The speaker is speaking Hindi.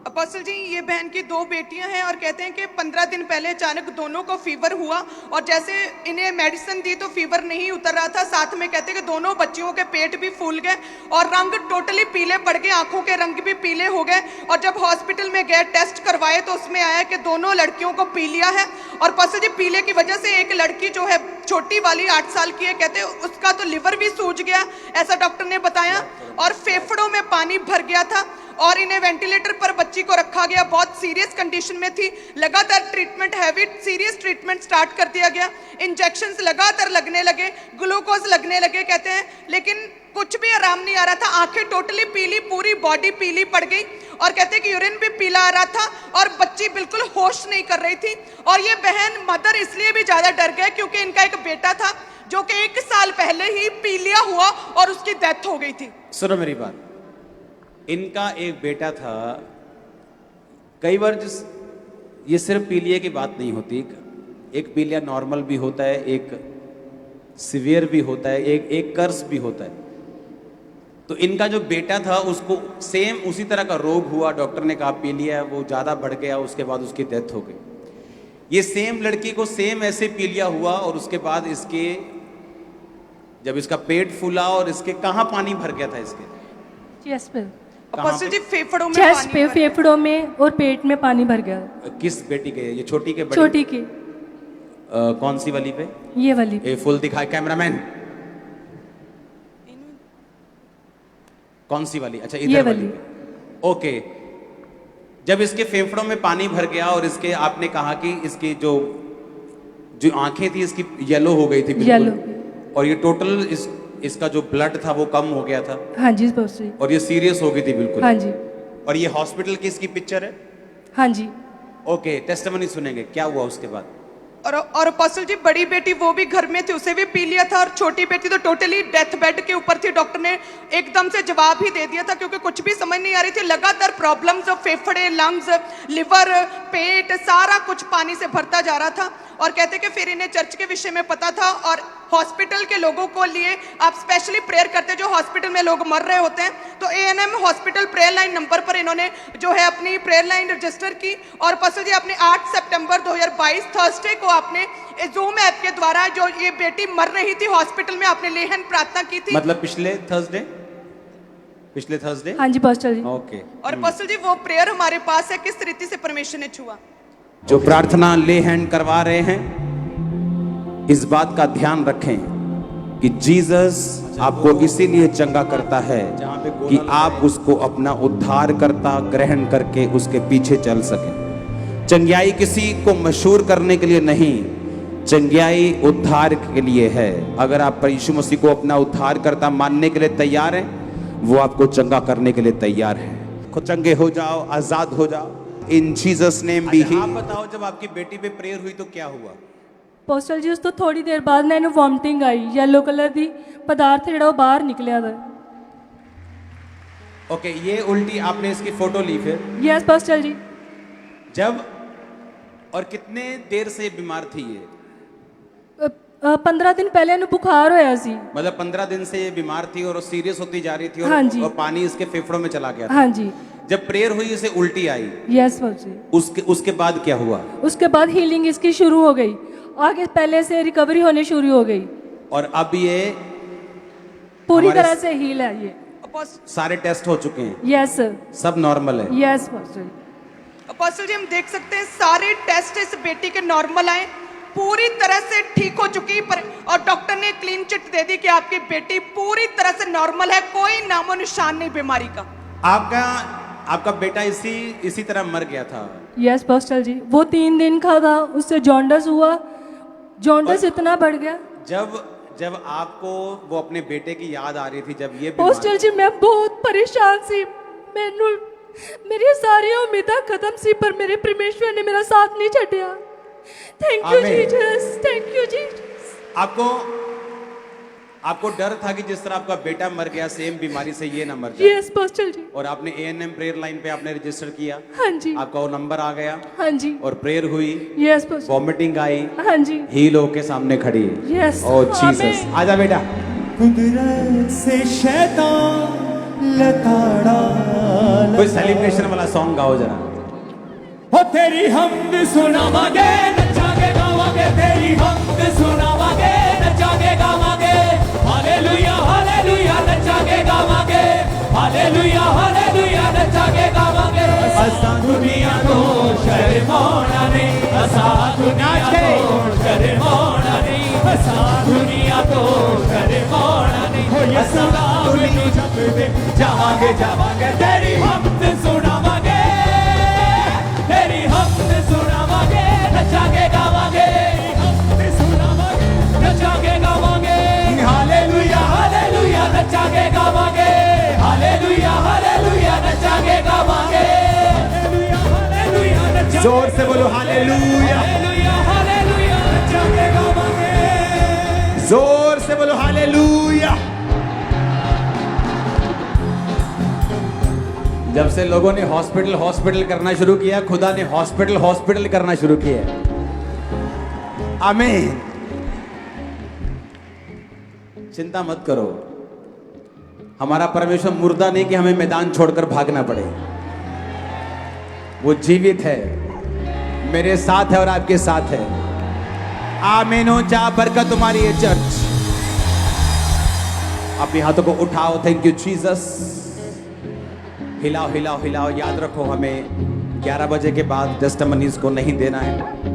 अपोस्टल जी, ये बहन की 2 बेटियां हैं और कहते हैं कि 15 दिन पहले अचानक दोनों को फीवर हुआ और जैसे इन्हें मेडिसिन दी तो फीवर नहीं उतर रहा था। साथ में कहते हैं कि दोनों बच्चियों के पेट भी फूल गए और रंग टोटली पीले पड़ गए, आंखों के रंग भी पीले हो गए। और जब हॉस्पिटल में गए टेस्ट करवाए तो उसमें आया कि दोनों लड़कियों को पीलिया है। और अपोस्टल जी, पीले की वजह से एक लड़की जो है छोटी वाली 8 साल की है, कहते हैं उसका तो लिवर भी सूज गया, ऐसा डॉक्टर ने बताया, और फेफड़ों में पानी भर गया था और इन्हें वेंटिलेटर पर बच्ची को रखा गया। बहुत सीरियस कंडीशन में थी। लगातार treatment, heavy serious treatment start कर दिया गया। इंजेक्शंस लगातार लगने लगे, ग्लूकोज लगने लगे कहते हैं, लेकिन कुछ भी आराम नहीं आ रहा था। आंखें टोटली पीली, पूरी बॉडी पीली पड़ गई और कहते हैं कि यूरिन भी पीला आ रहा था और बच्ची बिल्कुल होश नहीं कर रही थी। और ये बहन मदर इसलिए भी ज्यादा डर गए क्योंकि इनका एक बेटा था जो कि 1 साल पहले ही पीलिया हुआ और उसकी डेथ हो गई थी। सुनो मेरी बात, इनका एक बेटा था। कई बार ये सिर्फ पीलिया की बात नहीं होती, एक पीलिया नॉर्मल भी होता है, एक सीवियर भी होता है, एक कर्स भी होता है। तो इनका जो बेटा था उसको सेम उसी तरह का रोग हुआ, डॉक्टर ने कहा पीलिया, वो ज़्यादा बढ़ गया, उसके बाद उसकी डेथ हो गई। ये सेम लड़की को सेम ऐसे पीलिया हुआ और उसके बाद इसके जब इसका पेट फूला और इसके कहाँ पानी भर गया था, इसके चेस्ट पे, अपोस्टल जी फेफड़ों में चेस्ट पानी पे, भर- फेफड़ों में और पेट में पानी भर गया। किस बेटी के? ये छोटी के बड़ी? छोटी की, कौन सी वाली पे? ये वाली। ए फुल दिखाए कैमरामैन, कौन सी वाली? अच्छा ये इधर वाली वाली। पे। ओके, जब इसके फेफड़ों में पानी भर गया और इसके आपने कहा कि इसकी जो जो आंखें थी इसकी येलो हो गई थी बिल्कुल, येलो। और ये टोटल इसका जो ब्लड था वो कम हो गया था हाँ जी बहुत सही। और ये सीरियस हो गई थी बिल्कुल। हाँ जी। और ये हॉस्पिटल की इसकी पिक्चर है। हाँ जी। ओके, टेस्टिमनी सुनेंगे क्या हुआ उसके बाद। और अपोस्टल जी बड़ी बेटी वो भी घर में थी, उसे भी पी लिया था, और छोटी बेटी तो टोटली डेथ बेड के ऊपर थी। डॉक्टर ने एकदम से जवाब ही दे दिया था क्योंकि कुछ भी समझ नहीं आ रही थी। लगातार प्रॉब्लम्स, फेफड़े, लंग्स, लिवर, पेट, सारा कुछ पानी से भरता जा रहा था। और कहते कि फिर इन्हें चर्च के विषय में पता था और हॉस्पिटल के लोगों को लिए आप स्पेशली प्रेयर करते जो हॉस्पिटल में लोग मर रहे होते हैं। तो ANM hospital prayer line number पर इन्होंने जो है अपनी प्रेयर लाइन रजिस्टर की। और अपोस्टल जी आपने 8 सितंबर 2022 थर्सडे को आपने जूम ऐप के द्वारा जो ये बेटी मर रही थी हॉस्पिटल में, आपने लेहन प्रार्थना की थी। मतलब पिछले थर्सडे? हाँ जी पास्टर जी। ओके। और अपोस्टल जी वो प्रेयर हमारे पास है, किस रीति से परमेश्वर ने छुआ। जो प्रार्थना ले हैंड करवा रहे हैं, इस बात का ध्यान रखें कि जीसस आपको इसीलिए चंगा करता है कि आप उसको अपना उद्धारकर्ता ग्रहण करके उसके पीछे चल सकें। चंगाई किसी को मशहूर करने के लिए नहीं, चंगाई उद्धार के लिए है। अगर आप यीशु मसीह को अपना उद्धारकर्ता मानने के लिए तैयार हैं, वो आपको चंगा करने के लिए तैयार है। खुद चंगे हो जाओ, आजाद हो जाओ इन जीसस नेम भी। आप बताओ, जब आपकी बेटी पे प्रेयर हुई तो क्या हुआ? पोस्टल जी उस तो थोड़ी देर बाद ना इन्हें वॉमिटिंग आई, येलो कलर दी पदार्थ ਜਿਹੜਾ ਉਹ ਬਾਹਰ ਨਿਕਲਿਆ था। ओके, ये उल्टी आपने इसकी फोटो ली फिर? यस पोस्टल जी। जब और कितने देर से बीमार थी ये? 15 दिन पहले इन्हें बुखार होया सी। मतलब 15 दिन से ये बीमार थी और सीरियस होती जा रही थी और, हाँ जी। और पानी इसके फेफड़ों में चला गया था। हाँ जी। जब प्रेयर हुई इसे उल्टी आई। यस पोस्टल जी। उसके बाद क्या हुआ? उसके बाद हीलिंग इसकी शुरू हो गई, आगे पहले से रिकवरी होने शुरू हो गई और अब ये पूरी हमारे तरह से हील है ये। सारे टेस्ट हो चुके हैं? यस सब नॉर्मल है? Yes postal. अपोस्टल जी हम देख सकते हैं सारे टेस्ट इस बेटी के नॉर्मल आए, पूरी तरह से ठीक हो चुकी पर, और डॉक्टर ने क्लीन चिट दे दी कि आपकी बेटी पूरी तरह से नॉर्मल है, कोई नामो निशान नहीं बीमारी का। आपका बेटा इसी तरह मर गया था? यस पोस्टल जी, वो 3 दिन का था, उससे जॉन्डस हुआ, जॉन्डस इतना बढ़ गया। जब आपको वो अपने बेटे की याद आ रही थी, जब ये पोस्टल जी मैं बहुत परेशान सी, मैनू मेरी सारी उम्मीदां खत्म सी, पर मेरे परमेश्वर ने मेरा साथ नहीं छड्डिया। Thank you Jesus, thank you Jesus. आपको डर था कि जिस तरह आपका बेटा मर गया सेम बीमारी से ये ना मर जाए? यस पोस्टल जी। और आपने ANM प्रेयर लाइन पे आपने रजिस्टर किया? हाँ जी। आपका वो नंबर आ गया? हाँ जी। और प्रेयर हुई? Yes postal. वॉमिटिंग आई? हाँ जी। हील होके सामने खड़ी? यस। ओ जीसस, आजा बेटा। कुदरत से शैतान लताड़ा कोई सेलिब्रेशन वाला सॉन्ग गाओ जरा। हो तेरी हमद सुनावांगे नचांगे गावांगे तेरी हमद सुनावांगे नचांगे गावांगे हालेलुया हालेलुया नचांगे गावांगे हालेलुया हालेलुया नचांगे गावांगे असा दुनिया तो शर्माना नहीं असा दुनिया तो शर्माना नहीं असा दुनिया तो शर्माना नहीं हो ये सलाम तू जब दे जावांगे जावांगे तेरी हमद सुनावांगे तेरी हमद सुनावांगे नचांगे गावांगे हमद सुनावांगे नचांगे गावांगे हालेलुया हालेलुया नचांगे गावांगे हालेलुया हालेलुया नचांगे गावांगे हालेलुया हालेलुया नचांगे जोर से बोलो हालेलुया, हालेलुया हालेलुया नचांगे गावांगे जोर से बोलो हालेलुया। जब से लोगों ने हॉस्पिटल हॉस्पिटल करना शुरू किया, खुदा ने हॉस्पिटल हॉस्पिटल करना शुरू किया। आमीन। चिंता मत करो, हमारा परमेश्वर मुर्दा नहीं कि हमें मैदान छोड़कर भागना पड़े। वो जीवित है, मेरे साथ है और आपके साथ है। आमीन हो जा, बरकत तुम्हारी है चर्च। अपने हाथों को उठाओ, थैंक यू जीसस। हिलाओ हिलाओ हिलाओ। याद रखो, हमें 11 बजे के बाद टेस्टिमनीज को नहीं देना है।